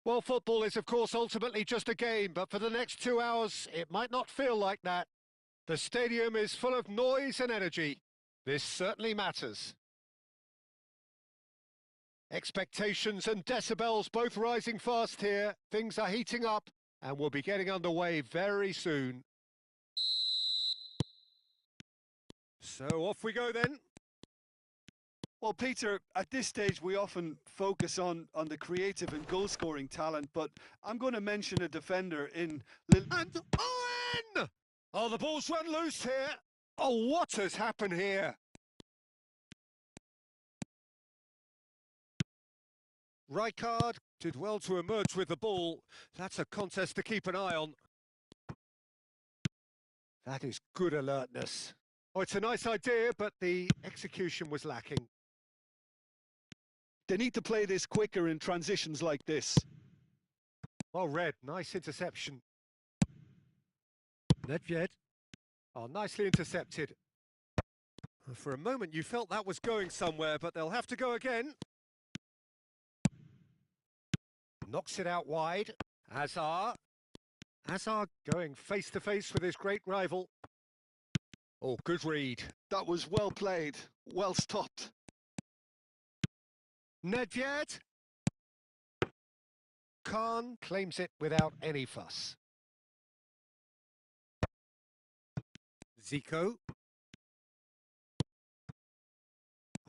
Well, football is, of course, ultimately just a game, but for the next 2 hours, it might not feel like that. The stadium is full of noise and energy. This certainly matters. Expectations and decibels both rising fast here. Things are heating up, and we'll be getting underway very soon. So off we go then. Well, Peter, at this stage we often focus on the creative and goal-scoring talent, but I'm going to mention a defender in... And Owen! Oh, the ball's run loose here. Oh, what has happened here? Rijkaard did well to emerge with the ball. That's a contest to keep an eye on. That is good alertness. Oh, it's a nice idea, but the execution was lacking. They need to play this quicker in transitions like this. Well read, nice interception. Nedved. Oh, nicely intercepted. For a moment you felt that was going somewhere, but they'll have to go again. Knocks it out wide. Hazard. Hazard going face-to-face with his great rival. Oh, good read. That was well played, well stopped. Nedved. Khan claims it without any fuss. Zico.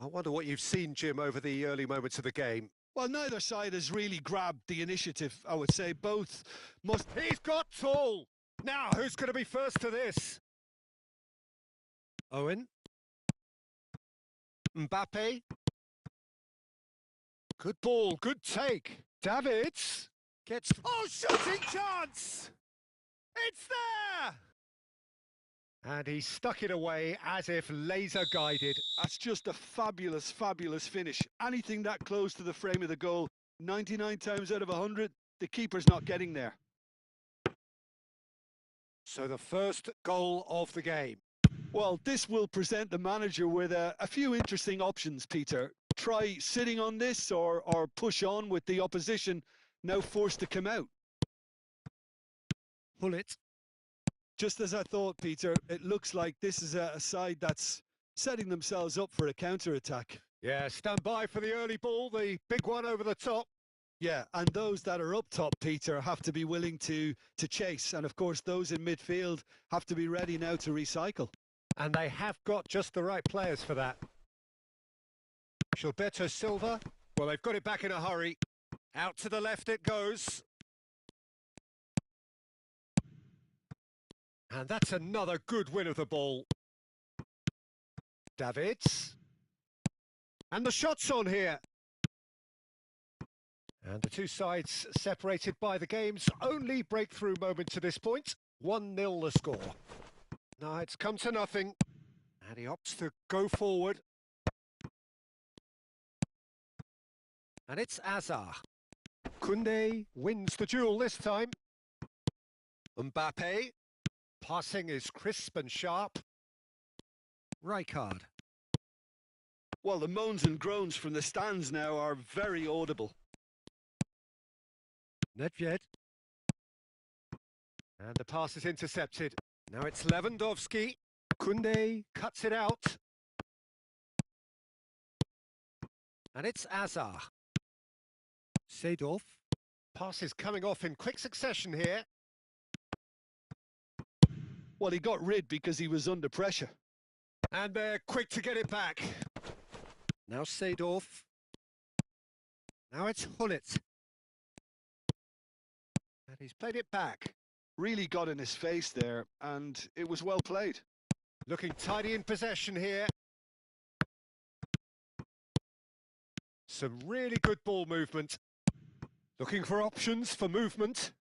I wonder what you've seen, Jim, over the early moments of the game. Well, neither side has really grabbed the initiative, I would say. Both must... He's got tall! Now, who's going to be first to this? Owen. Mbappe. Good ball, good take. Davids gets... Oh, shooting chance! It's there! And he stuck it away as if laser-guided. That's just a fabulous, fabulous finish. Anything that close to the frame of the goal, 99 times out of 100, the keeper's not getting there. So the first goal of the game. Well, this will present the manager with a few interesting options, Peter. Try sitting on this or push on with the opposition now forced to come out. Pull it. Just as I thought, Peter, it looks like this is a side that's setting themselves up for a counter-attack. Yeah, stand by for the early ball, the big one over the top. Yeah, and those that are up top, Peter, have to be willing to chase. And, of course, those in midfield have to be ready now to recycle. And they have got just the right players for that. Gilberto Silva. Well, they've got it back in a hurry. Out to the left it goes. And that's another good win of the ball. Davids. And the shot's on here. And the two sides separated by the game's only breakthrough moment to this point. 1-0 the score. Now it's come to nothing. And he opts to go forward. And it's Hazard. Koundé wins the duel this time. Mbappe. Passing is crisp and sharp. Rijkaard. Well, the moans and groans from the stands now are very audible. Nedved. And the pass is intercepted. Now it's Lewandowski. Koundé cuts it out. And it's Hazard. Seedorf. Pass is coming off in quick succession here. Well, he got rid because he was under pressure. And they're quick to get it back. Now Seedorf. Now it's Hullet. And he's played it back. Really got in his face there, and it was well played. Looking tidy in possession here. Some really good ball movement. Looking for options for movement.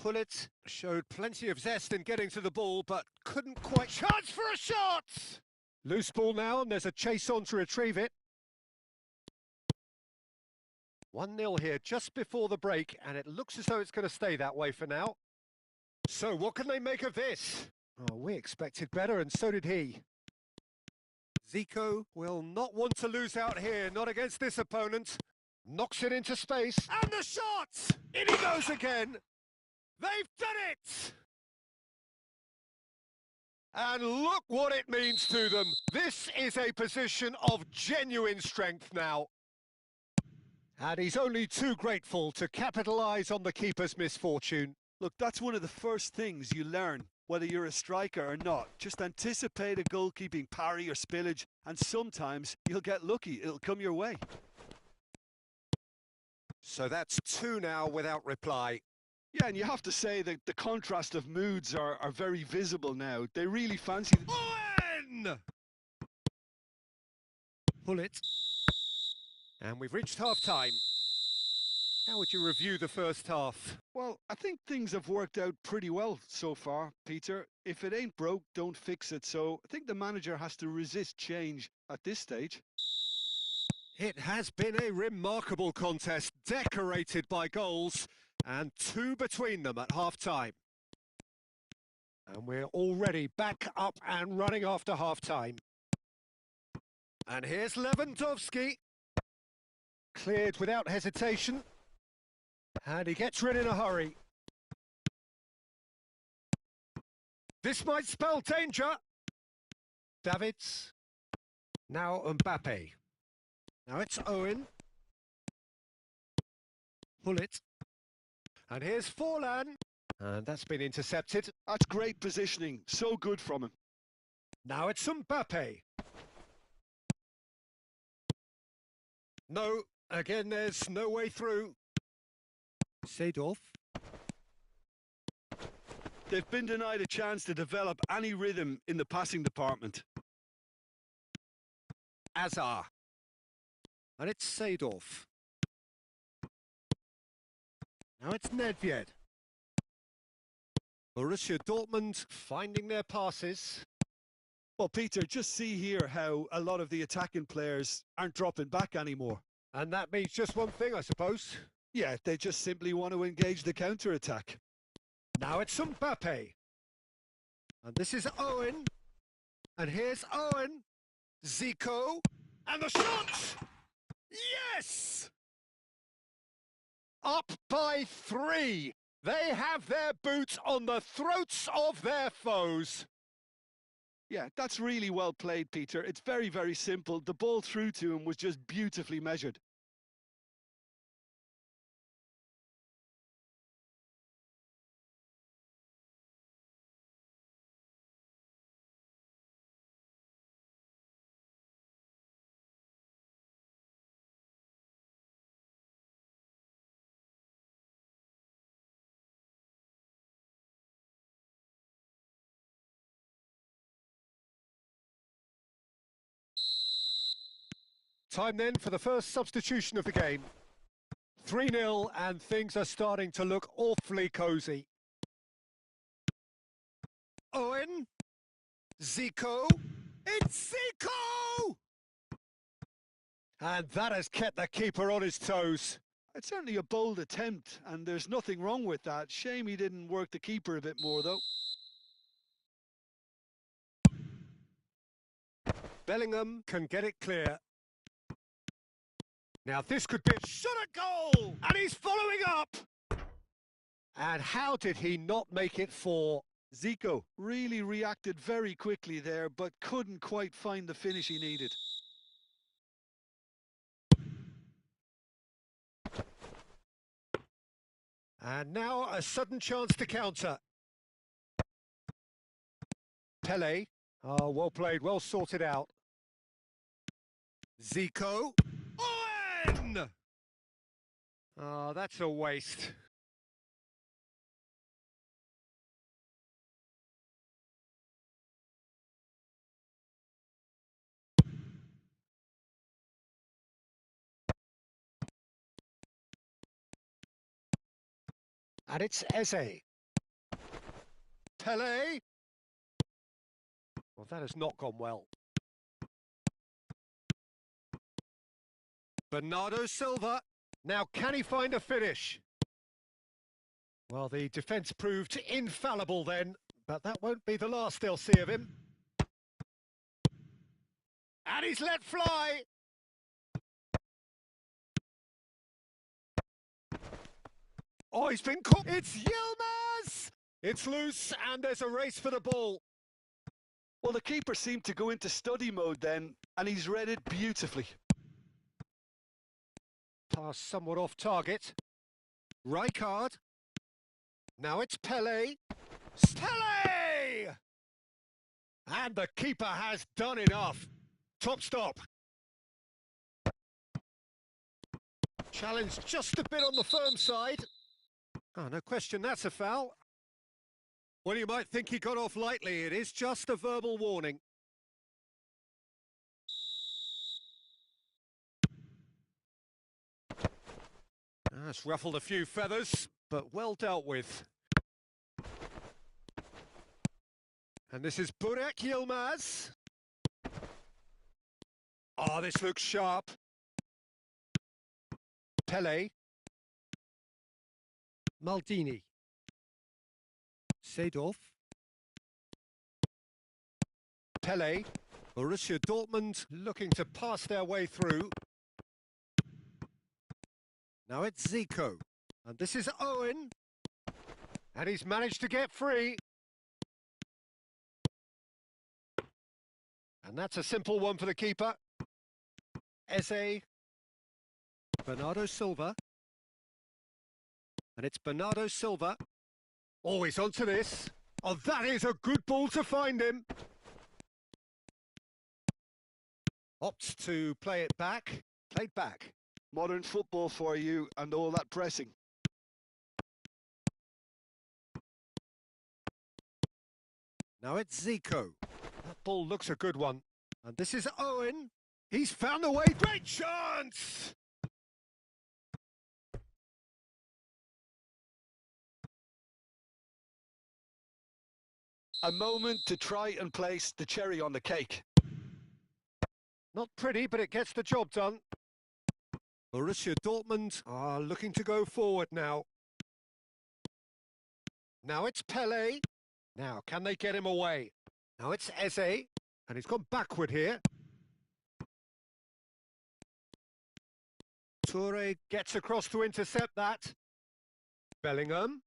Hullet showed plenty of zest in getting to the ball, but couldn't quite... Chance for a shot! Loose ball now, and there's a chase on to retrieve it. 1-0 here just before the break, and it looks as though it's going to stay that way for now. So what can they make of this? Oh, we expected better, and so did he. Zico will not want to lose out here, not against this opponent. Knocks it into space. And the shot! In he goes again. They've done it! And look what it means to them. This is a position of genuine strength now. And he's only too grateful to capitalise on the keeper's misfortune. Look, that's one of the first things you learn, whether you're a striker or not. Just anticipate a goalkeeping parry or spillage, and sometimes you'll get lucky. It'll come your way. So that's two now without reply. Yeah, and you have to say that the contrast of moods are very visible now. They really fancy... Owen! Pull it. And we've reached half-time. How would you review the first half? Well, I think things have worked out pretty well so far, Peter. If it ain't broke, don't fix it. So I think the manager has to resist change at this stage. It has been a remarkable contest, decorated by goals, and two between them at half-time. And we're already back up and running after half-time. And here's Lewandowski. Cleared without hesitation. And he gets rid in a hurry. This might spell danger. Davids. Now Mbappe. Now it's Owen. Pull it. And here's Forlan. And that's been intercepted. That's great positioning. So good from him. Now it's Mbappe. No, again there's no way through. Seedorf. They've been denied a chance to develop any rhythm in the passing department. Azar. And it's Seedorf. Now it's Nedved. Borussia Dortmund finding their passes. Well, Peter, just see here how a lot of the attacking players aren't dropping back anymore. And that means just one thing, I suppose. Yeah, they just simply want to engage the counter-attack. Now it's Mbappe. And this is Owen. And here's Owen. Zico. And the shot! Yes! Up by 3. They have their boots on the throats of their foes. Yeah, that's really well played, Peter. It's very, very simple. The ball through to him was just beautifully measured. Time then for the first substitution of the game. 3-0 and things are starting to look awfully cosy. Owen. Zico. It's Zico! And that has kept the keeper on his toes. It's certainly a bold attempt, and there's nothing wrong with that. Shame he didn't work the keeper a bit more, though. Bellingham can get it clear. Now this could be a shot at goal! And he's following up! And how did he not make it 4? Zico really reacted very quickly there, but couldn't quite find the finish he needed. And now a sudden chance to counter. Pele. Oh, well played, well sorted out. Zico. Owen! Oh, that's a waste. And it's Eze. Pele. Well, that has not gone well. Bernardo Silva. Now, can he find a finish? Well, the defence proved infallible then, but that won't be the last they'll see of him. And he's let fly. Oh, he's been caught. It's Yilmaz! It's loose, and there's a race for the ball. Well, the keeper seemed to go into study mode then, and he's read it beautifully. Pass somewhat off target. Rijkaard. Now it's Pele. Pele! And the keeper has done enough. Top stop. Challenge just a bit on the firm side. Oh, no question, that's a foul. Well, you might think he got off lightly. It is just a verbal warning. That's ruffled a few feathers, but well dealt with. And this is Burak Yilmaz. Oh, this looks sharp. Pele. Maldini. Seedorf. Pele. Borussia Dortmund looking to pass their way through. Now it's Zico. And this is Owen. And he's managed to get free. And that's a simple one for the keeper. Eze. Bernardo Silva. And it's Bernardo Silva. Always onto this. Oh, that is a good ball to find him. Opts to play it back. Played back. Modern football for you and all that pressing. Now it's Zico. That ball looks a good one. And this is Owen. He's found a way. Great chance! A moment to try and place the cherry on the cake. Not pretty, but it gets the job done. Borussia Dortmund are looking to go forward now. Now it's Pele. Now, can they get him away? Now it's Eze. And he's gone backward here. Toure gets across to intercept that. Bellingham.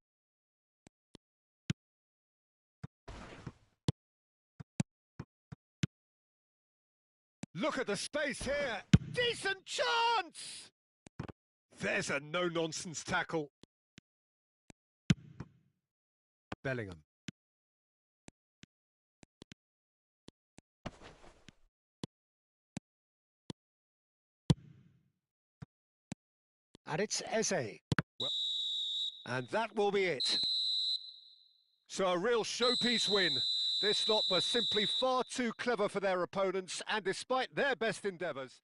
Look at the space here. Decent chance! There's a no-nonsense tackle. Bellingham. And it's Eze. Well, and that will be it. So a real showpiece win. This lot was simply far too clever for their opponents, and despite their best endeavours,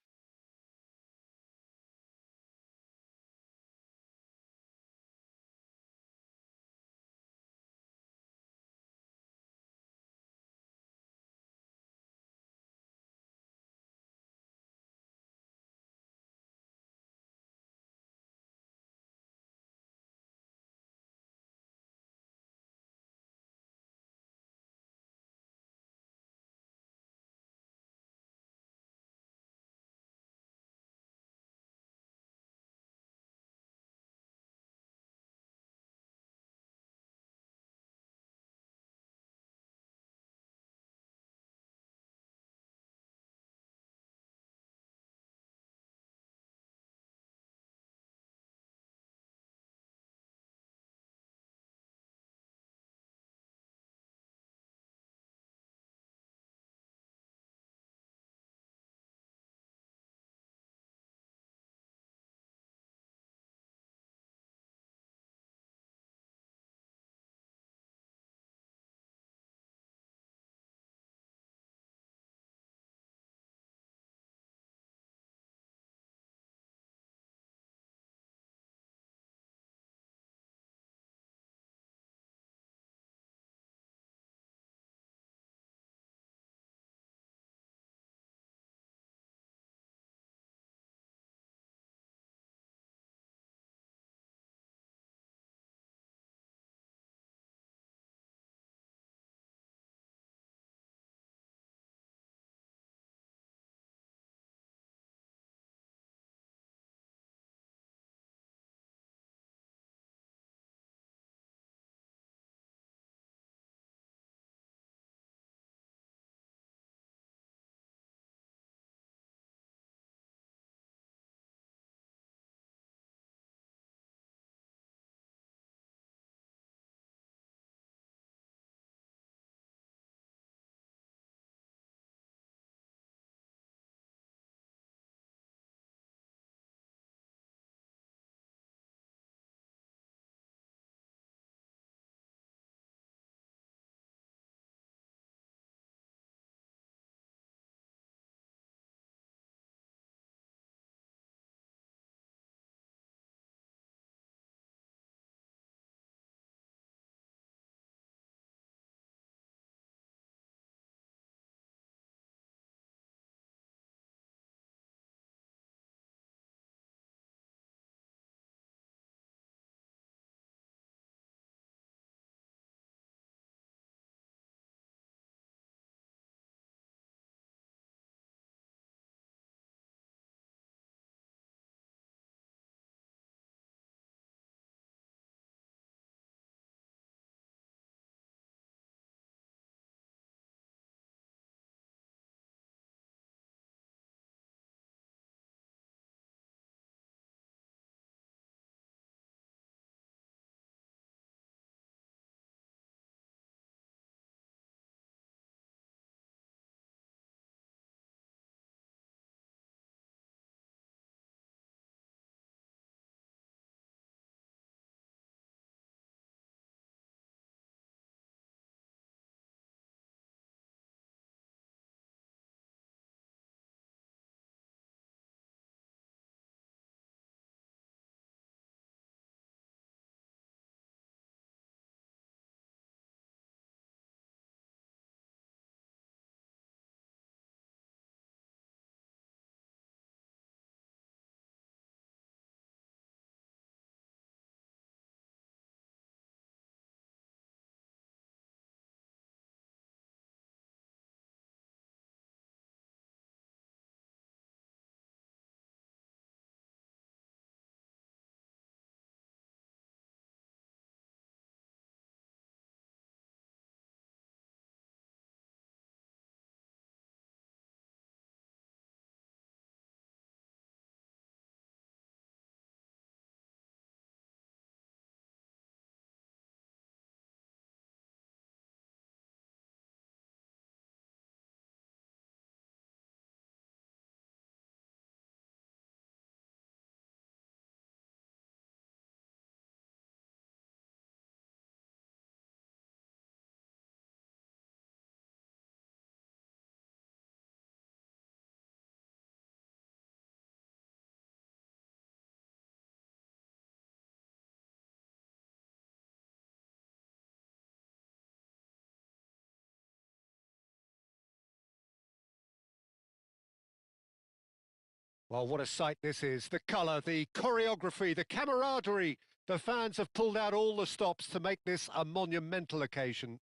Well, what a sight this is. The colour, the choreography, the camaraderie. The fans have pulled out all the stops to make this a monumental occasion.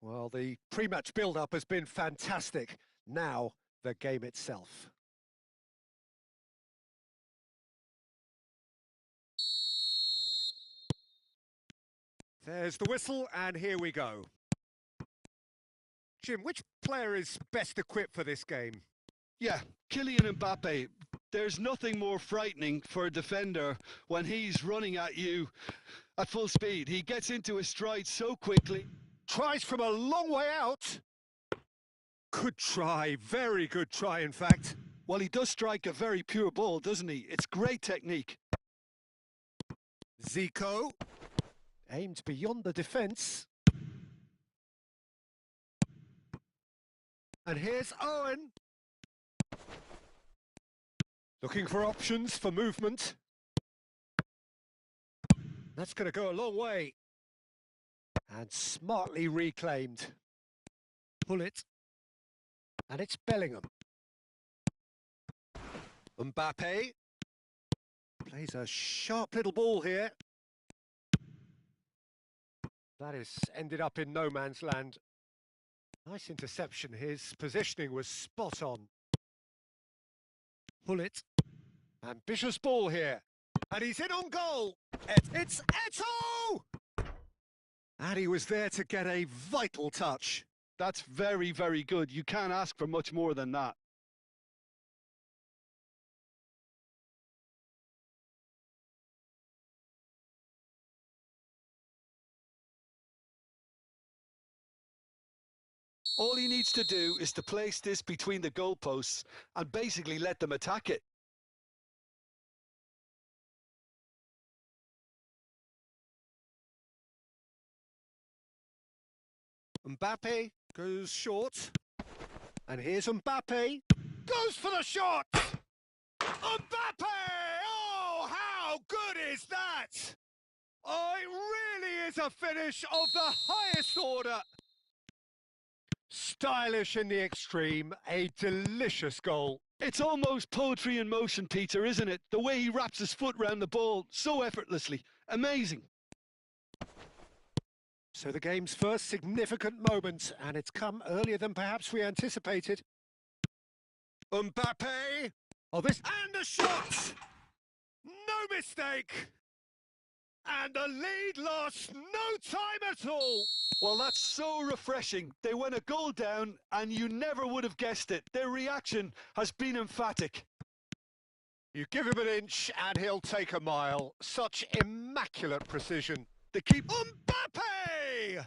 Well, the pre-match build-up has been fantastic. Now, the game itself. There's the whistle, and here we go. Jim, which player is best equipped for this game? Yeah, Kylian Mbappe. There's nothing more frightening for a defender when he's running at you at full speed. He gets into his stride so quickly. Tries from a long way out. Good try, very good try, in fact. Well, he does strike a very pure ball, doesn't he? It's great technique. Zico. Aimed beyond the defence. And here's Owen. Looking for options for movement. That's going to go a long way. And smartly reclaimed. Pull it. And it's Bellingham. Mbappe. Plays a sharp little ball here. That has ended up in no man's land. Nice interception. His positioning was spot on. Pull it. Ambitious ball here. And he's in on goal. It's Eto'o! And he was there to get a vital touch. That's very, very good. You can't ask for much more than that. All he needs to do is to place this between the goalposts and basically let them attack it. Mbappe goes short. And here's Mbappe. Goes for the shot! Mbappe! Oh, how good is that? Oh, it really is a finish of the highest order. Stylish in the extreme, a delicious goal. It's almost poetry in motion, Peter, isn't it? The way he wraps his foot round the ball so effortlessly. Amazing. So the game's first significant moment, and it's come earlier than perhaps we anticipated. Mbappe! Oh, this... And a shot! No mistake! And the lead lost no time at all! Well, that's so refreshing. They went a goal down, and you never would have guessed it. Their reaction has been emphatic. You give him an inch, and he'll take a mile. Such immaculate precision. The keeper... Mbappe!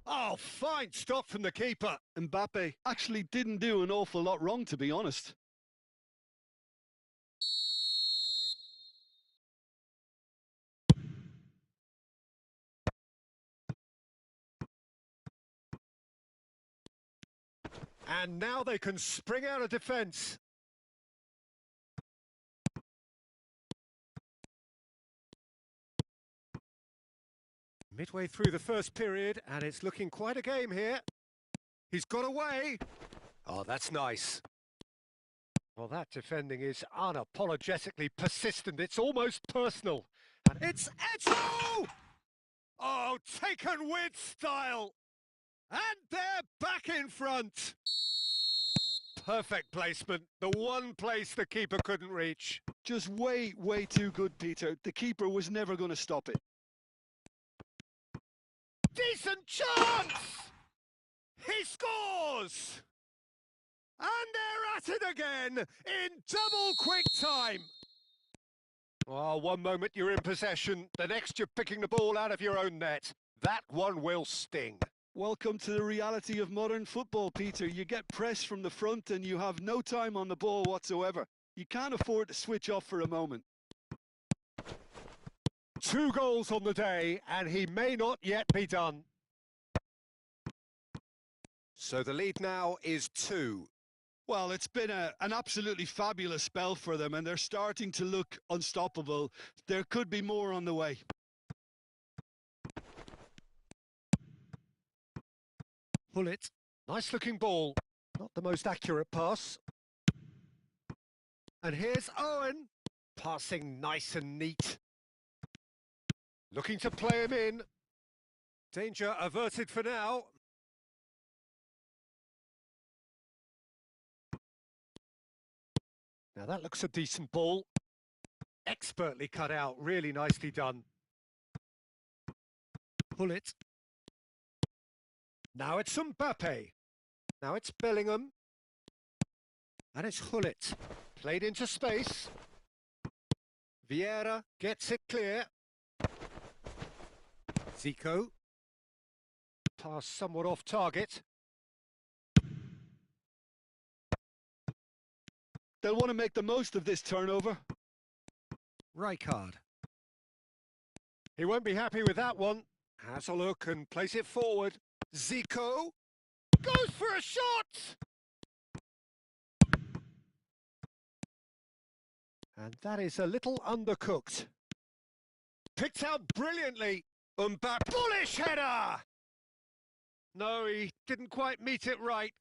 Oh, fine stop from the keeper. Mbappe actually didn't do an awful lot wrong, to be honest. And now they can spring out of defence. Midway through the first period, and it's looking quite a game here. He's got away. Oh, that's nice. Well, that defending is unapologetically persistent. It's almost personal. And it's Eto'o! Oh, taken with style. And they're back in front. Perfect placement. The one place the keeper couldn't reach. Just way, way too good, Peter. The keeper was never going to stop it. Decent chance! He scores! And they're at it again in double quick time. Oh, one moment you're in possession, the next you're picking the ball out of your own net. That one will sting. Welcome to the reality of modern football, Peter. You get pressed from the front and you have no time on the ball whatsoever. You can't afford to switch off for a moment. 2 goals on the day, and he may not yet be done. So the lead now is 2. Well, it's been an absolutely fabulous spell for them, and they're starting to look unstoppable. There could be more on the way. Pull it. Nice looking ball. Not the most accurate pass. And here's Owen. Passing nice and neat. Looking to play him in. Danger averted for now. Now that looks a decent ball. Expertly cut out, really nicely done. Pull it. Now it's Mbappe. Now it's Bellingham. And it's Hullet. Played into space. Vieira gets it clear. Zico. Pass somewhat off target. They'll want to make the most of this turnover. Rijkaard. He won't be happy with that one. Has a look and plays it forward. Zico goes for a shot! And that is a little undercooked. Picked out brilliantly. Mbappe. Bullish header! No, he didn't quite meet it right.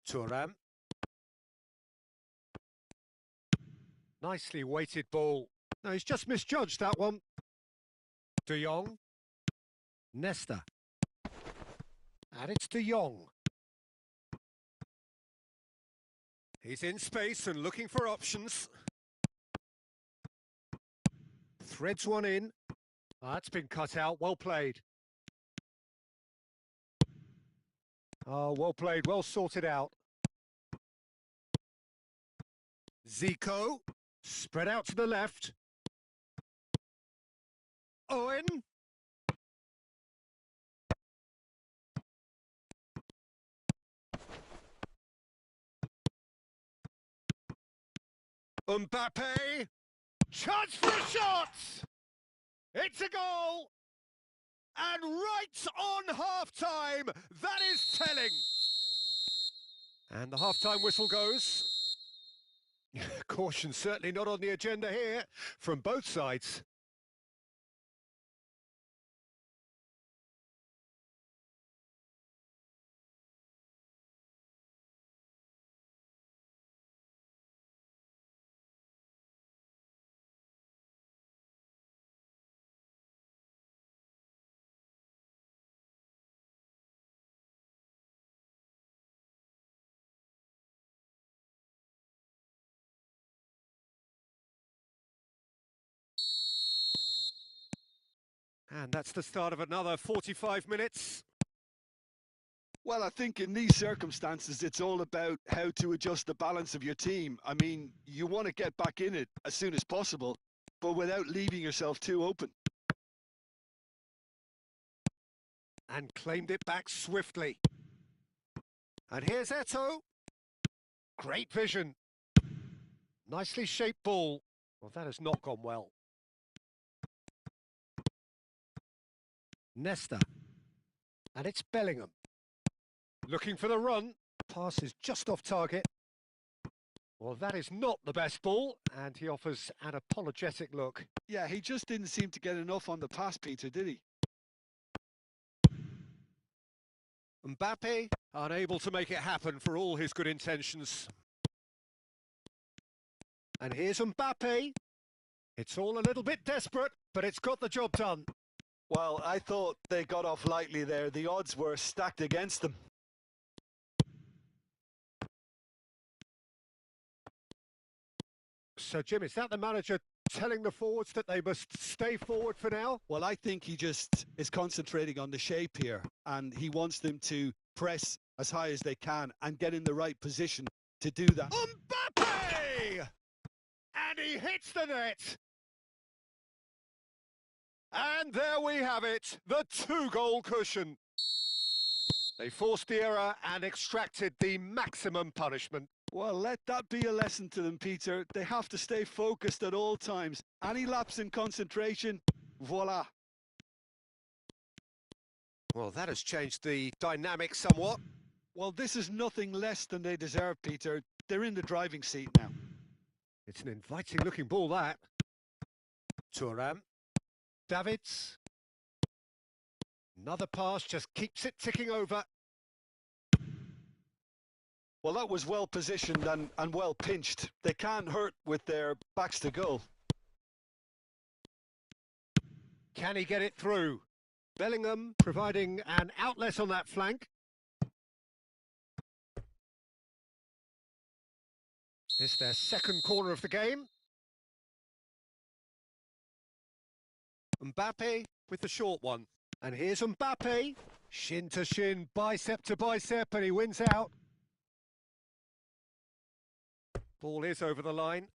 Thuram. Nicely weighted ball. No, he's just misjudged that one. De Jong. Nesta. And it's De Jong. He's in space and looking for options. Threads one in. That's been cut out. Well played. Oh, well played. Well sorted out. Zico. Spread out to the left. Owen. Mbappe. Chance for a shot! It's a goal! And right on half-time, that is telling. And the half-time whistle goes. Caution certainly not on the agenda here from both sides. And that's the start of another 45 minutes. Well, I think in these circumstances, it's all about how to adjust the balance of your team. I mean, you want to get back in it as soon as possible, but without leaving yourself too open. And claimed it back swiftly. And here's Eto'o. Great vision. Nicely shaped ball. Well, that has not gone well. Nesta. And it's Bellingham. Looking for the run. Pass is just off target. Well, that is not the best ball, and he offers an apologetic look. Yeah, he just didn't seem to get enough on the pass, Peter, did he? Mbappe, unable to make it happen for all his good intentions. And here's Mbappe. It's all a little bit desperate, but it's got the job done. Well, I thought they got off lightly there. The odds were stacked against them. So, Jim, is that the manager telling the forwards that they must stay forward for now? Well, I think he just is concentrating on the shape here, and he wants them to press as high as they can and get in the right position to do that. Mbappe! And he hits the net! And there we have it, the two-goal cushion. They forced the error and extracted the maximum punishment. Well, let that be a lesson to them, Peter. They have to stay focused at all times. Any lapse in concentration, voila. Well, that has changed the dynamic somewhat. Well, this is nothing less than they deserve, Peter. They're in the driving seat now. It's an inviting-looking ball, that. Thuram. Davids. Another pass just keeps it ticking over. Well, that was well positioned and well pinched. They can't hurt with their backs to goal. Can he get it through? Bellingham providing an outlet on that flank. This their second corner of the game. Mbappe with the short one. And here's Mbappe. Shin to shin, bicep to bicep, and he wins out. Ball is over the line.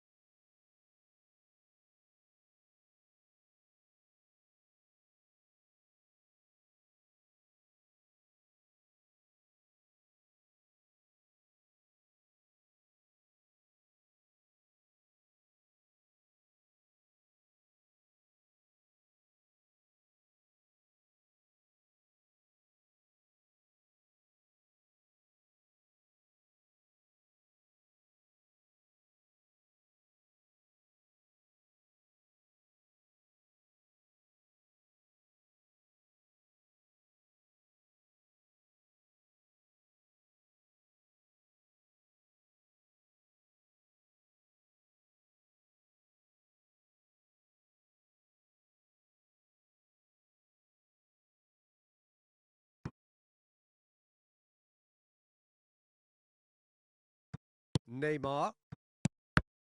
Neymar.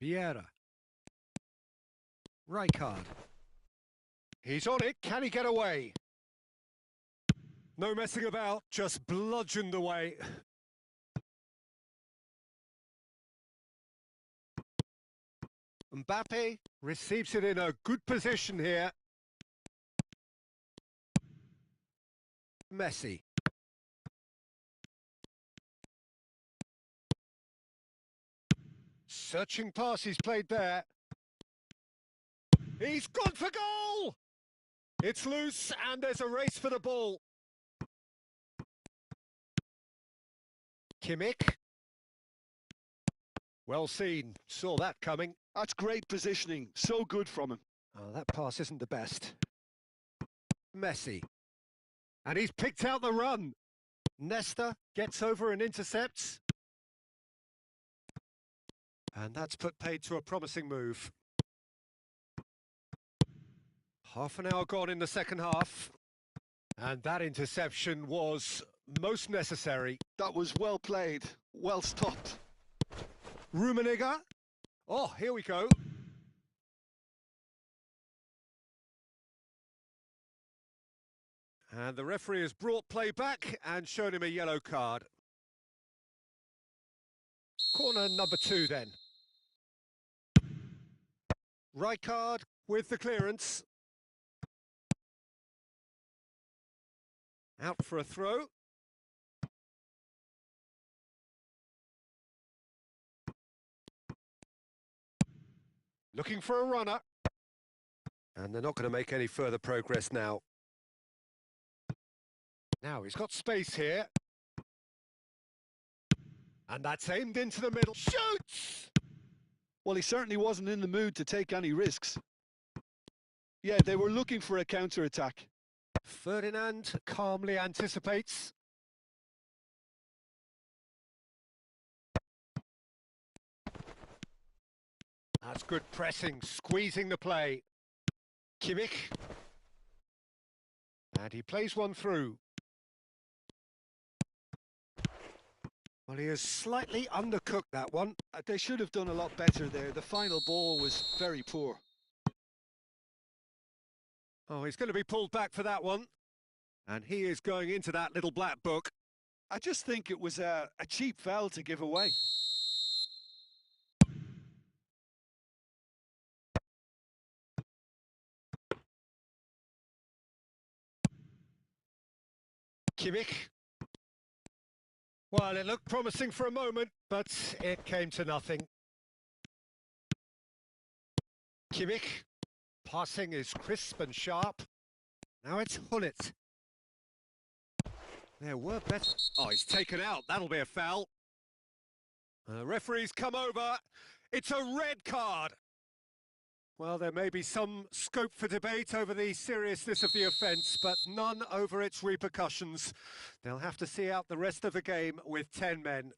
Vieira. Rijkaard. He's on it. Can he get away? No messing about, just bludgeoned away. Mbappe receives it in a good position here. Messi. Searching pass he's played there. He's gone for goal! It's loose and there's a race for the ball. Kimmich. Well seen, saw that coming. That's great positioning, so good from him. Oh, that pass isn't the best. Messi. And he's picked out the run. Nesta gets over and intercepts. And that's put paid to a promising move. Half an hour gone in the second half. And that interception was most necessary. That was well played, well stopped. Rummenigge. Oh, here we go. And the referee has brought play back and shown him a yellow card. Corner number 2 then. Rijkaard with the clearance. Out for a throw. Looking for a runner. And they're not going to make any further progress now. Now he's got space here. And that's aimed into the middle. Shoots! Well, he certainly wasn't in the mood to take any risks. Yeah, they were looking for a counter-attack. Ferdinand calmly anticipates. That's good pressing, squeezing the play. Kimmich. And he plays one through. Well, he has slightly undercooked that one. They should have done a lot better there. The final ball was very poor. Oh, he's going to be pulled back for that one. And he is going into that little black book. I just think it was a cheap foul to give away. Kimmich. Well, it looked promising for a moment, but it came to nothing. Kimmich. Passing is crisp and sharp. Now it's Hullet. There were better... Oh, he's taken out. That'll be a foul. Referee's come over. It's a red card. Well, there may be some scope for debate over the seriousness of the offence, but none over its repercussions. They'll have to see out the rest of the game with 10 men.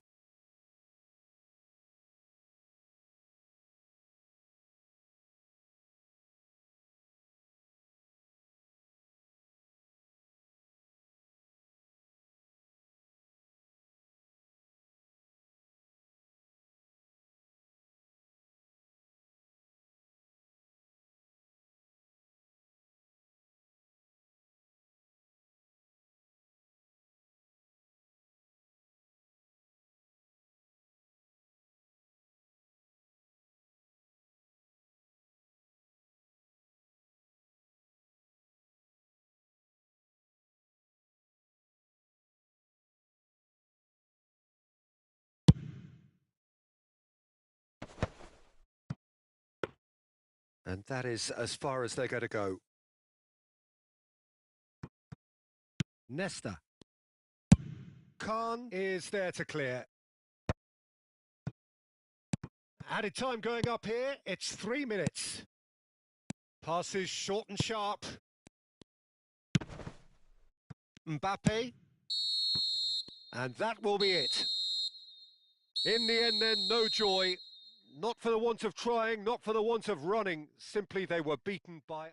And that is as far as they're going to go. Nesta. Khan is there to clear. Added time going up here, it's 3 minutes. Passes short and sharp. Mbappe. And that will be it. In the end then, no joy. Not for the want of trying, not for the want of running. Simply they were beaten by...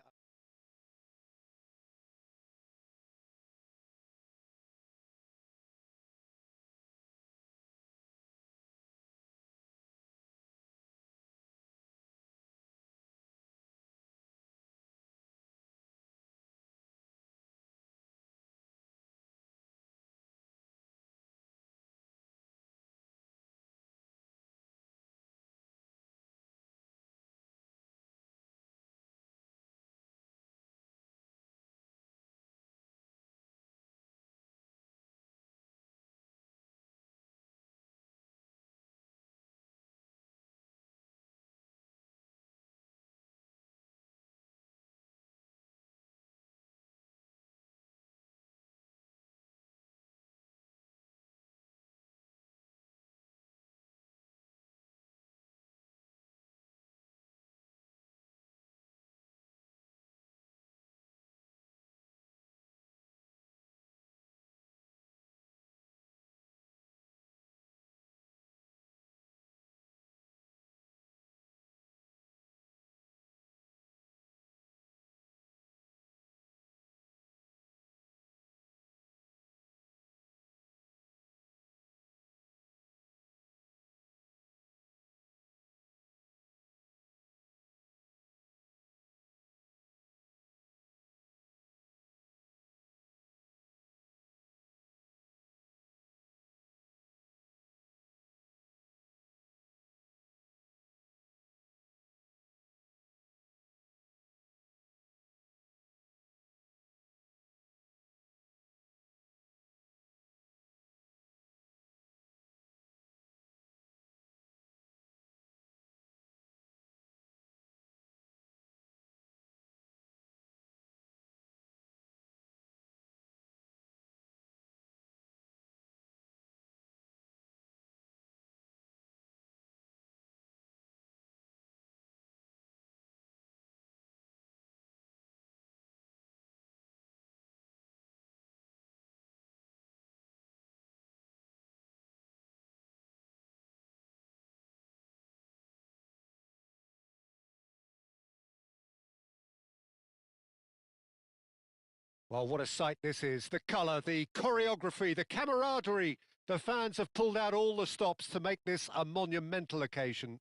Well, what a sight this is. The colour, the choreography, the camaraderie. The fans have pulled out all the stops to make this a monumental occasion.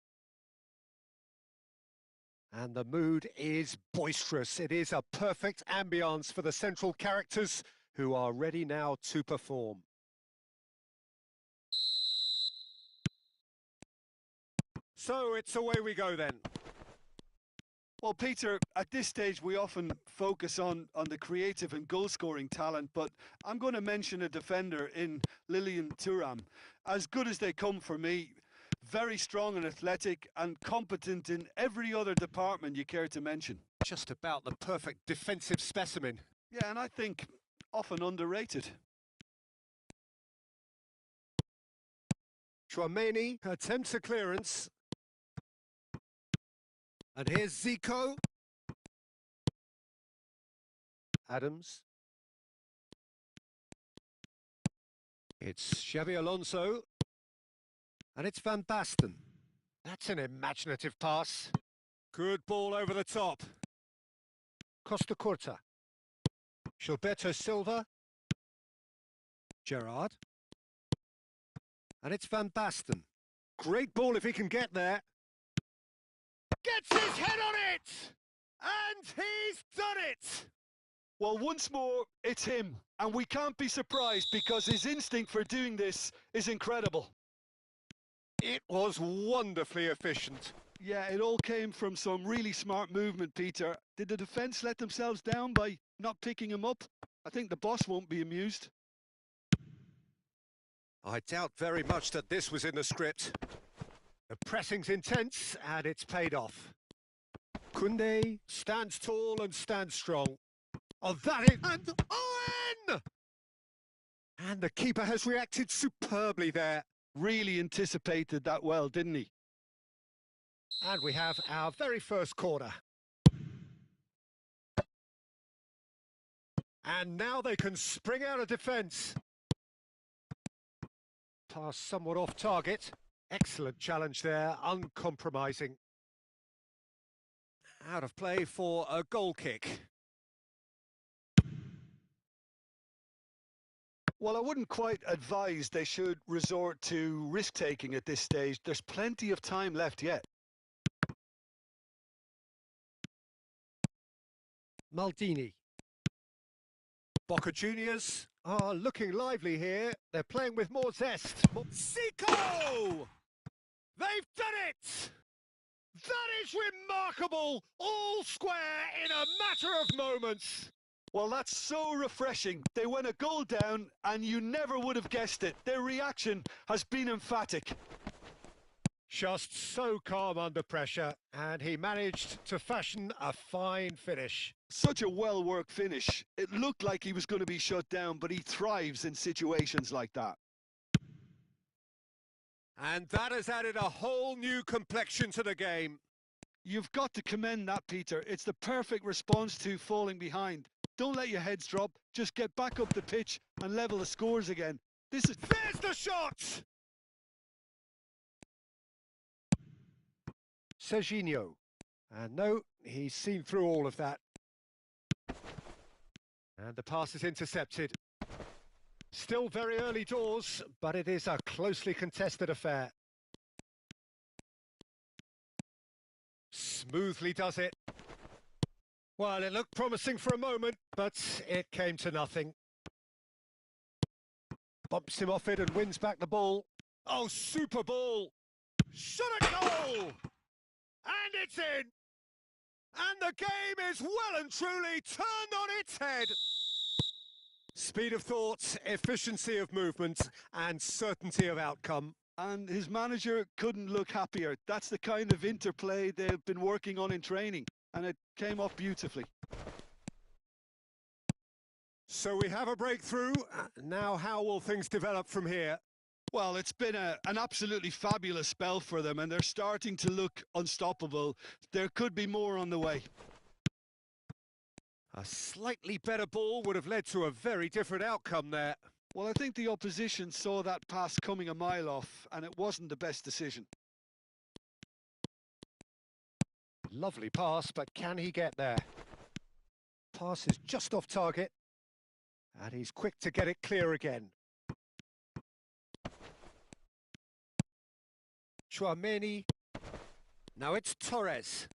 And the mood is boisterous. It is a perfect ambience for the central characters who are ready now to perform. So it's away we go then. Well, Peter, at this stage we often focus on the creative and goal-scoring talent, but I'm going to mention a defender in Lilian Thuram. As good as they come for me, very strong and athletic and competent in every other department you care to mention. Just about the perfect defensive specimen. Yeah, and I think often underrated. Chouameni attempts a clearance. And here's Zico. Adams. It's Xabi Alonso. And it's Van Basten. That's an imaginative pass. Good ball over the top. Costa Curta. Gilberto Silva. Gerrard. And it's Van Basten. Great ball if he can get there. Gets his head on it! And he's done it! Well, once more, it's him. And we can't be surprised because his instinct for doing this is incredible. It was wonderfully efficient. Yeah, it all came from some really smart movement, Peter. Did the defence let themselves down by not picking him up? I think the boss won't be amused. I doubt very much that this was in the script. The pressing's intense, and it's paid off. Koundé stands tall and stands strong. Oh, that is... And Owen! And the keeper has reacted superbly there. Really anticipated that well, didn't he? And we have our very first corner. And now they can spring out of defence. Pass somewhat off target. Excellent challenge there, uncompromising. Out of play for a goal kick. Well, I wouldn't quite advise they should resort to risk-taking at this stage. There's plenty of time left yet. Maldini. Boca Juniors are looking lively here. They're playing with more zest. Zico! They've done it! That is remarkable! All square in a matter of moments. Well, that's so refreshing. They went a goal down and you never would have guessed it. Their reaction has been emphatic. Just so calm under pressure, and he managed to fashion a fine finish. Such a well-worked finish. It looked like he was going to be shut down, but he thrives in situations like that. And that has added a whole new complexion to the game. You've got to commend that, Peter. It's the perfect response to falling behind. Don't let your heads drop. Just get back up the pitch and level the scores again. This is... There's the shot! Serginho. And no, he's seen through all of that. And the pass is intercepted. Still very early doors, but it is a closely contested affair. Smoothly does it. Well, it looked promising for a moment, but it came to nothing. Bumps him off it and wins back the ball. Oh, super ball! Shot a goal! And it's in! And the game is well and truly turned on its head. Speed of thought, efficiency of movement, and certainty of outcome. And his manager couldn't look happier. That's the kind of interplay they've been working on in training, and it came off beautifully. So we have a breakthrough. Now how will things develop from here? Well, it's been an absolutely fabulous spell for them, and they're starting to look unstoppable. There could be more on the way. A slightly better ball would have led to a very different outcome there. Well, I think the opposition saw that pass coming a mile off, and it wasn't the best decision. Lovely pass, but can he get there? Pass is just off target, and he's quick to get it clear again. Tchouameni. Now it's Torres.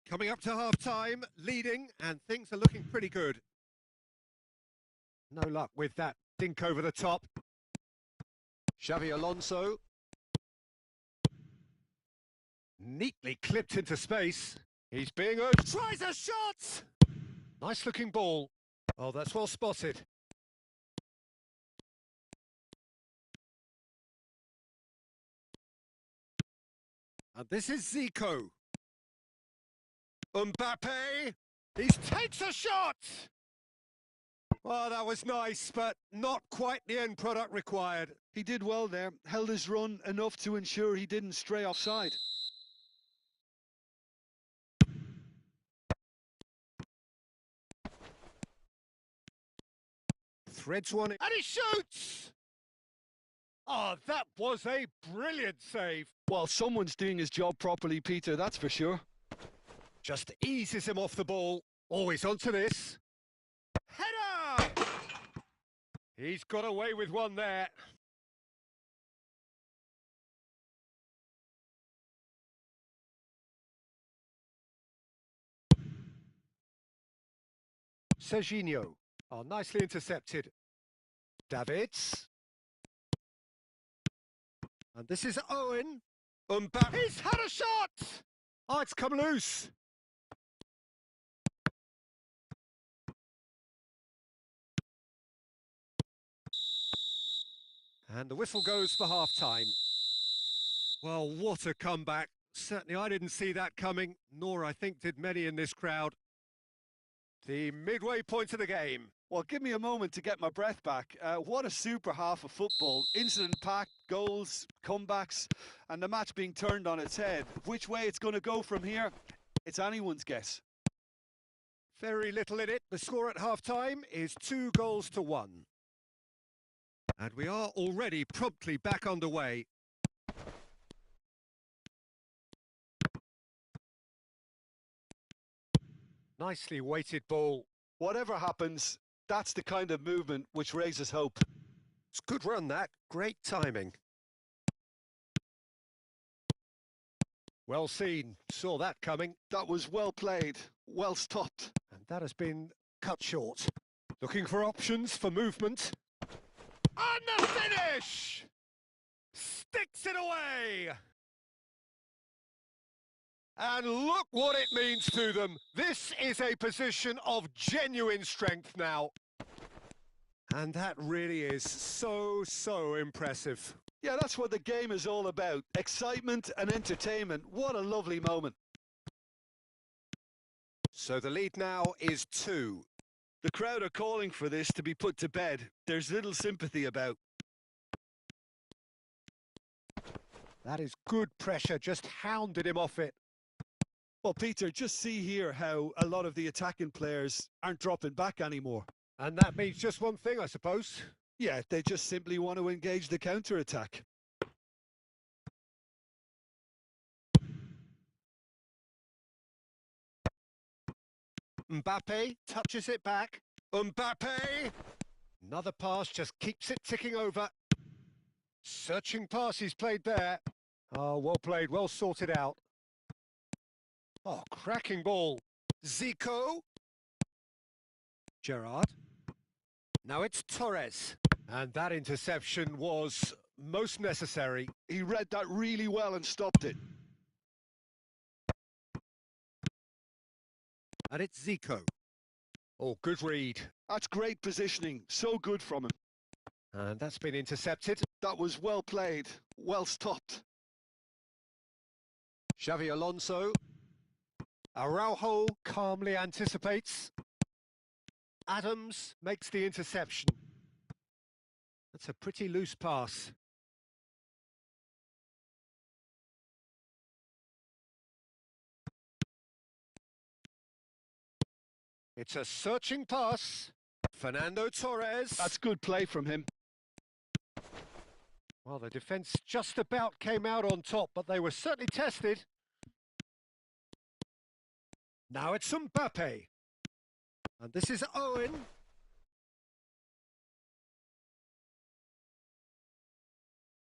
Coming up to half-time, leading, and things are looking pretty good. No luck with that dink over the top. Xabi Alonso. Neatly clipped into space. He's being urged. Tries a shot! Nice-looking ball. Oh, that's well spotted. And this is Zico. Mbappe, he takes a shot! Well, that was nice, but not quite the end product required. He did well there, held his run enough to ensure he didn't stray offside. Threads one, and he shoots! Oh, that was a brilliant save. Well, someone's doing his job properly, Peter, that's for sure. Just eases him off the ball. Always onto this. Header! He's got away with one there. Serginho. Oh, nicely intercepted. Davids. And this is Owen. He's had a shot! Oh, it's come loose. And the whistle goes for half-time. Well, what a comeback. Certainly I didn't see that coming, nor I think did many in this crowd. The midway point of the game. Well, give me a moment to get my breath back. What a super half of football. Incident-packed, goals, comebacks, and the match being turned on its head. Which way it's going to go from here, it's anyone's guess. Very little in it. The score at half-time is 2-1. And we are already promptly back underway. Nicely weighted ball. Whatever happens, that's the kind of movement which raises hope. It's a good run, that. Great timing. Well seen. Saw that coming. That was well played, well stopped. And that has been cut short. Looking for options for movement. And the finish! Sticks it away! And look what it means to them. This is a position of genuine strength now. And that really is so impressive. Yeah, that's what the game is all about. Excitement and entertainment. What a lovely moment. So the lead now is 2. The crowd are calling for this to be put to bed. There's little sympathy about. That is good pressure, just hounded him off it. Well, Peter, just see here how a lot of the attacking players aren't dropping back anymore. And that means just one thing, I suppose. Yeah, they just simply want to engage the counter-attack. Mbappe touches it back. Mbappe! Another pass just keeps it ticking over. Searching pass he's played there. Oh, well played, well sorted out. Oh, cracking ball. Zico. Gerrard. Now it's Torres. And that interception was most necessary. He read that really well and stopped it. And it's Zico. Oh, good read. That's great positioning. So good from him. And that's been intercepted. That was well played. Well stopped. Xavi Alonso. Araujo calmly anticipates. Adams makes the interception. That's a pretty loose pass. It's a searching pass. Fernando Torres. That's good play from him. Well, the defence just about came out on top, but they were certainly tested. Now it's Mbappe. And this is Owen.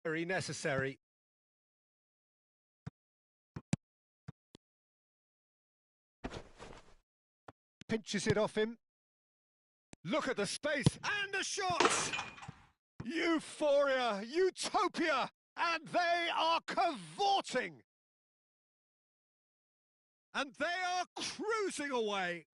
Very necessary. Pinches it off him. Look at the space and the shot! Euphoria, utopia, and they are cavorting. And they are cruising away.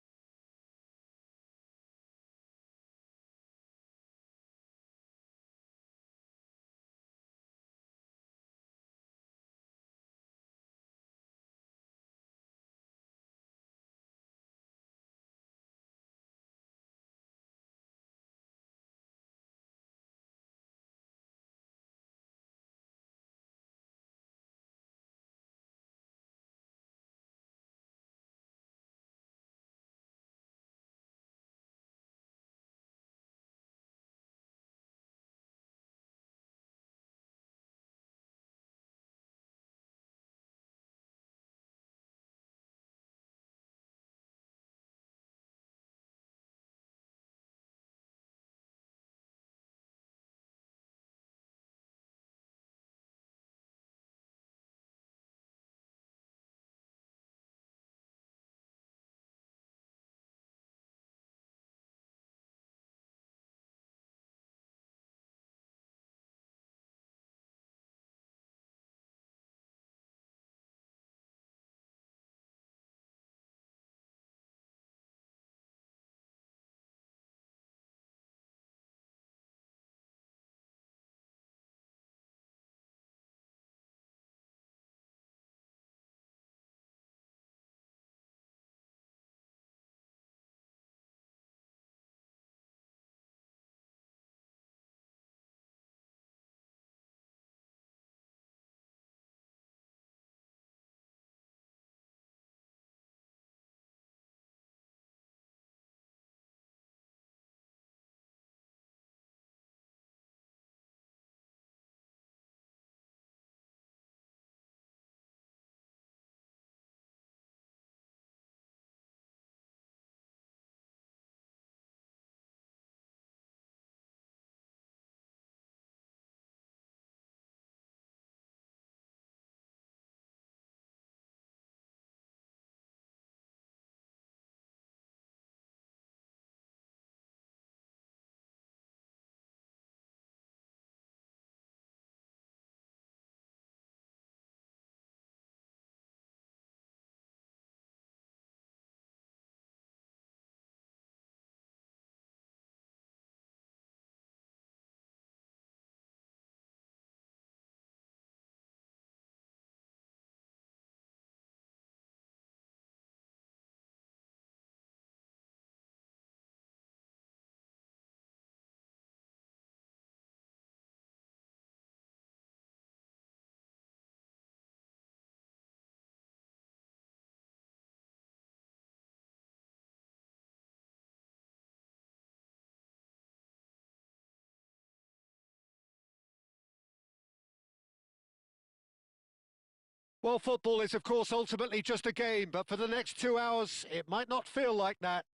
Well, football is, of course, ultimately just a game, but for the next 2 hours, it might not feel like that.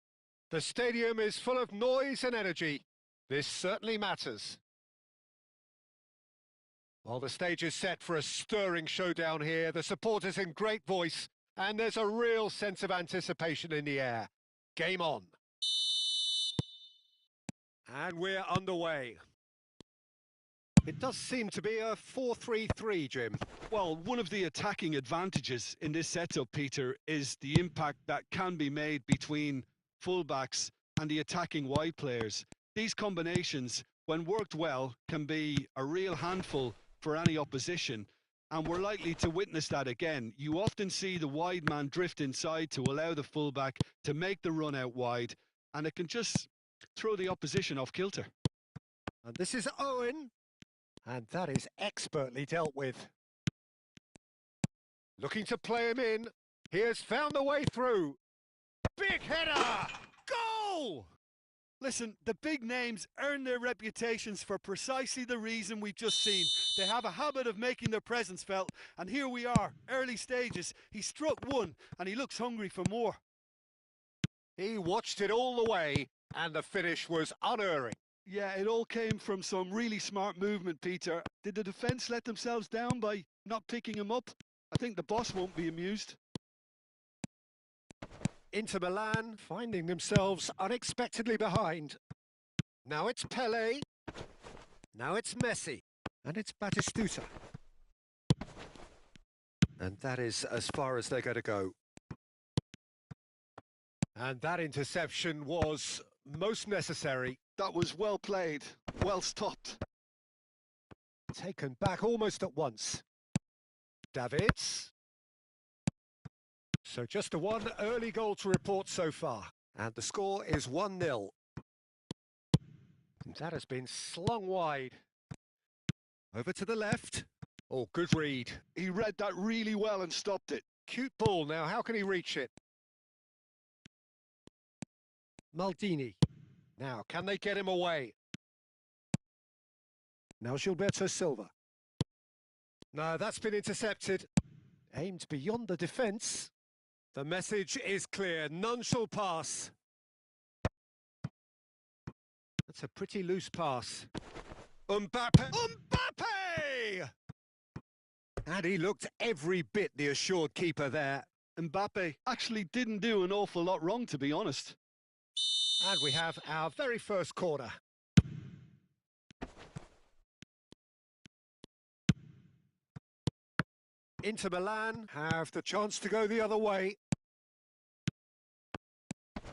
The stadium is full of noise and energy. This certainly matters. Well, the stage is set for a stirring showdown here. The supporters in great voice, and there's a real sense of anticipation in the air. Game on. And we're underway. It does seem to be a 4-3-3, Jim. Well, one of the attacking advantages in this setup, Peter, is the impact that can be made between fullbacks and the attacking wide players. These combinations, when worked well, can be a real handful for any opposition, and we're likely to witness that again. You often see the wide man drift inside to allow the fullback to make the run out wide, and it can just throw the opposition off kilter. And this is Owen. And that is expertly dealt with. Looking to play him in. He has found the way through. Big header! Goal! Listen, the big names earn their reputations for precisely the reason we've just seen. They have a habit of making their presence felt, and here we are, early stages. He struck one, and he looks hungry for more. He watched it all the way, and the finish was unerring. Yeah, it all came from some really smart movement, Peter. Did the defence let themselves down by not picking him up? I think the boss won't be amused. Inter Milan finding themselves unexpectedly behind. Now it's Pele. Now it's Messi. And it's Batistuta. And that is as far as they're going to go. And that interception was most necessary. That was well played, well stopped. Taken back almost at once. Davids. So just the one early goal to report so far. And the score is 1-0. That has been slung wide. Over to the left. Oh, good read. He read that really well and stopped it. Cute ball now, how can he reach it? Maldini. Now, can they get him away? Now Gilberto Silva. No, that's been intercepted. Aimed beyond the defence. The message is clear. None shall pass. That's a pretty loose pass. Mbappe! Mbappe! And he looked every bit the assured keeper there. Mbappe actually didn't do an awful lot wrong, to be honest. And we have our very first corner. Inter Milan have the chance to go the other way.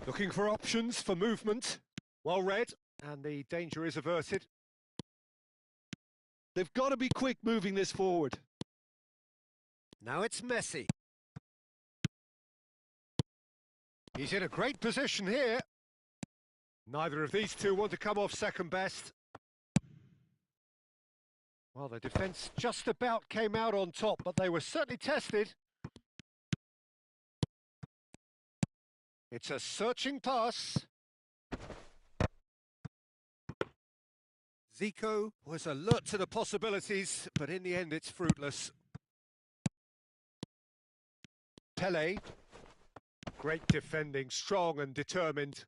Looking for options for movement. Well read, and the danger is averted. They've got to be quick moving this forward. Now it's Messi. He's in a great position here. Neither of these two want to come off second best. Well, the defence just about came out on top, but they were certainly tested. It's a searching pass. Zico was alert to the possibilities, but in the end it's fruitless. Pele. Great defending, strong and determined.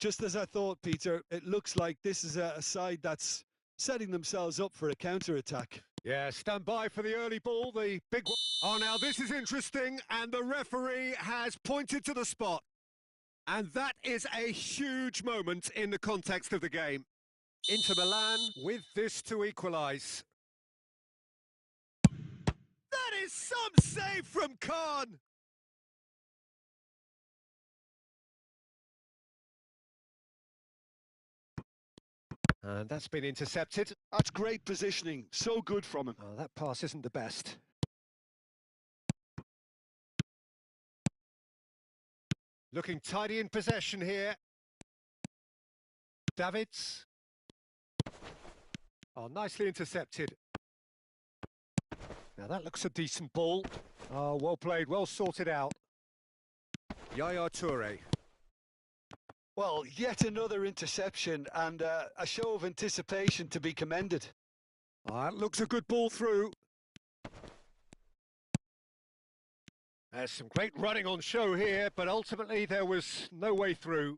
Just as I thought, Peter, it looks like this is a side that's setting themselves up for a counter-attack. Yeah, stand by for the early ball, the big one. Oh, now this is interesting, and the referee has pointed to the spot. And that is a huge moment in the context of the game. Inter Milan with this to equalise. That is some save from Khan! And that's been intercepted. That's great positioning. So good from him. Oh, that pass isn't the best. Looking tidy in possession here. Davids. Oh, nicely intercepted. Now that looks a decent ball. Oh, well played, well sorted out. Yaya Toure. Well, yet another interception and a show of anticipation to be commended. Oh, that looks a good ball through. There's some great running on show here, but ultimately there was no way through.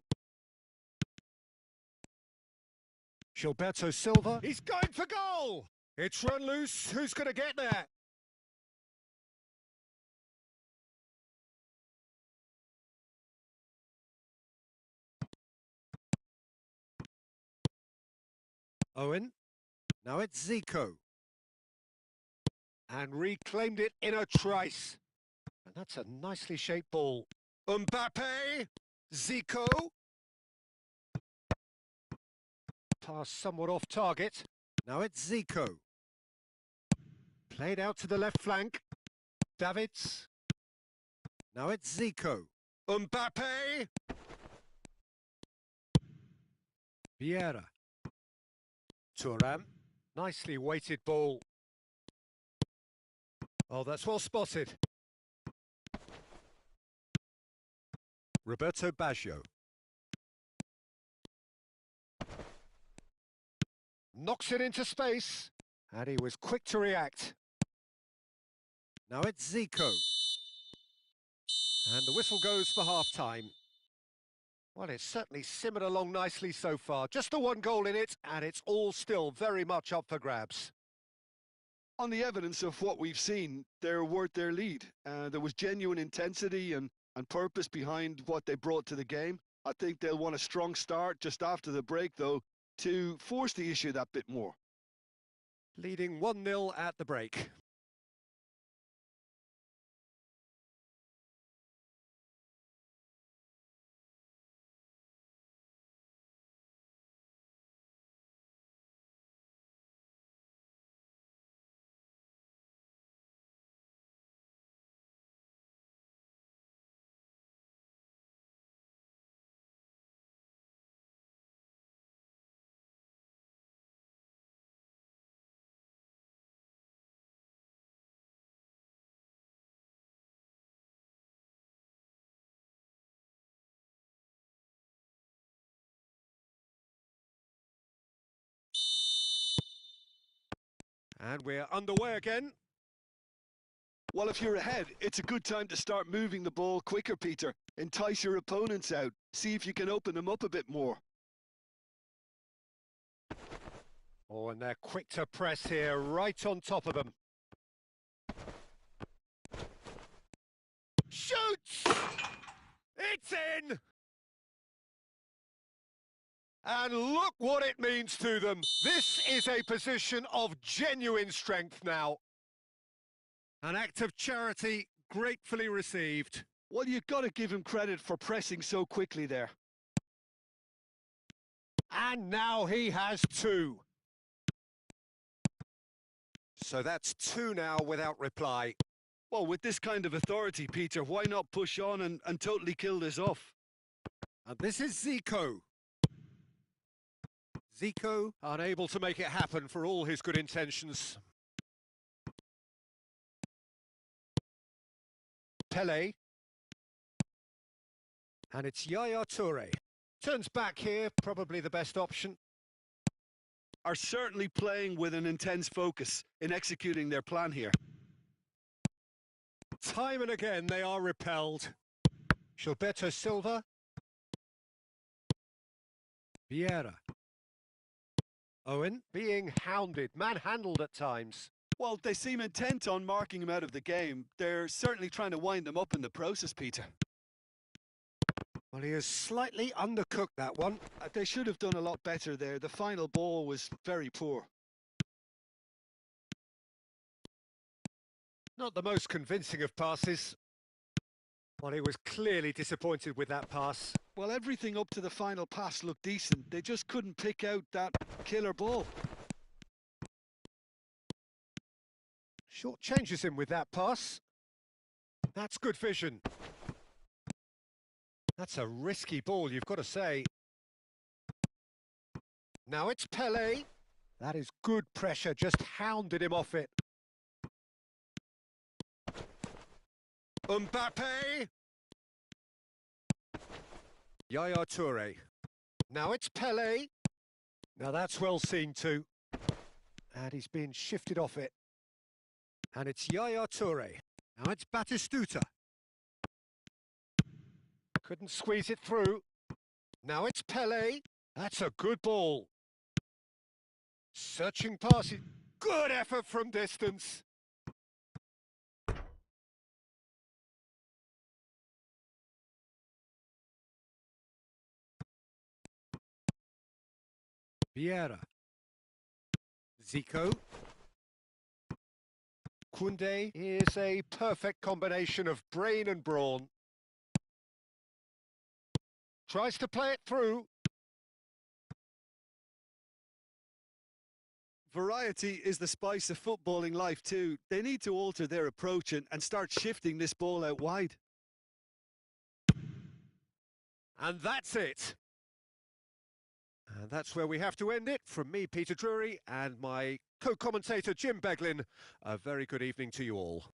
Gilberto Silva, he's going for goal! It's run loose, who's going to get there? Owen, now it's Zico. And reclaimed it in a trice. And that's a nicely shaped ball. Mbappe, Zico. Pass somewhat off target. Now it's Zico. Played out to the left flank. Davids. Now it's Zico. Mbappe. Vieira. Thuram. Nicely weighted ball. Oh, that's well spotted. Roberto Baggio. Knocks it into space. And he was quick to react. Now it's Zico. And the whistle goes for half-time. Well, it's certainly simmered along nicely so far. Just the one goal in it, and it's all still very much up for grabs. On the evidence of what we've seen, they're worth their lead. There was genuine intensity and purpose behind what they brought to the game. I think they'll want a strong start just after the break, though, to force the issue that bit more. Leading 1-0 at the break. And we're underway again. Well, if you're ahead, it's a good time to start moving the ball quicker, Peter. Entice your opponents out. See if you can open them up a bit more. Oh, and they're quick to press here, right on top of them. Shoots! It's in! And look what it means to them. This is a position of genuine strength now. An act of charity gratefully received. Well, you've got to give him credit for pressing so quickly there. And now he has two. So that's two now without reply. Well, with this kind of authority, Peter, why not push on and totally kill this off? And this is Zico. Zico unable to make it happen for all his good intentions. Pele. And it's Yaya Toure. Turns back here, probably the best option. Are certainly playing with an intense focus in executing their plan here. Time and again they are repelled. Gilberto Silva. Vieira. Owen being hounded, manhandled at times. Well, they seem intent on marking him out of the game. They're certainly trying to wind him up in the process, Peter. Well, he has slightly undercooked that one. They should have done a lot better there. The final ball was very poor. Not the most convincing of passes. Well, he was clearly disappointed with that pass. Well, everything up to the final pass looked decent. They just couldn't pick out that killer ball. Short changes him with that pass. That's good vision. That's a risky ball, you've got to say. Now it's Pele. That is good pressure, just hounded him off it. Mbappe. Yaya Toure. Now it's Pele. Now that's well seen too. And he's been shifted off it. And it's Yaya Toure. Now it's Batistuta. Couldn't squeeze it through. Now it's Pele. That's a good ball. Searching past it. Good effort from distance. Vieira. Zico. Koundé is a perfect combination of brain and brawn. Tries to play it through. Variety is the spice of footballing life too. They need to alter their approach and start shifting this ball out wide. And that's it. And that's where we have to end it. From me, Peter Drury, and my co-commentator, Jim Beglin. A very good evening to you all.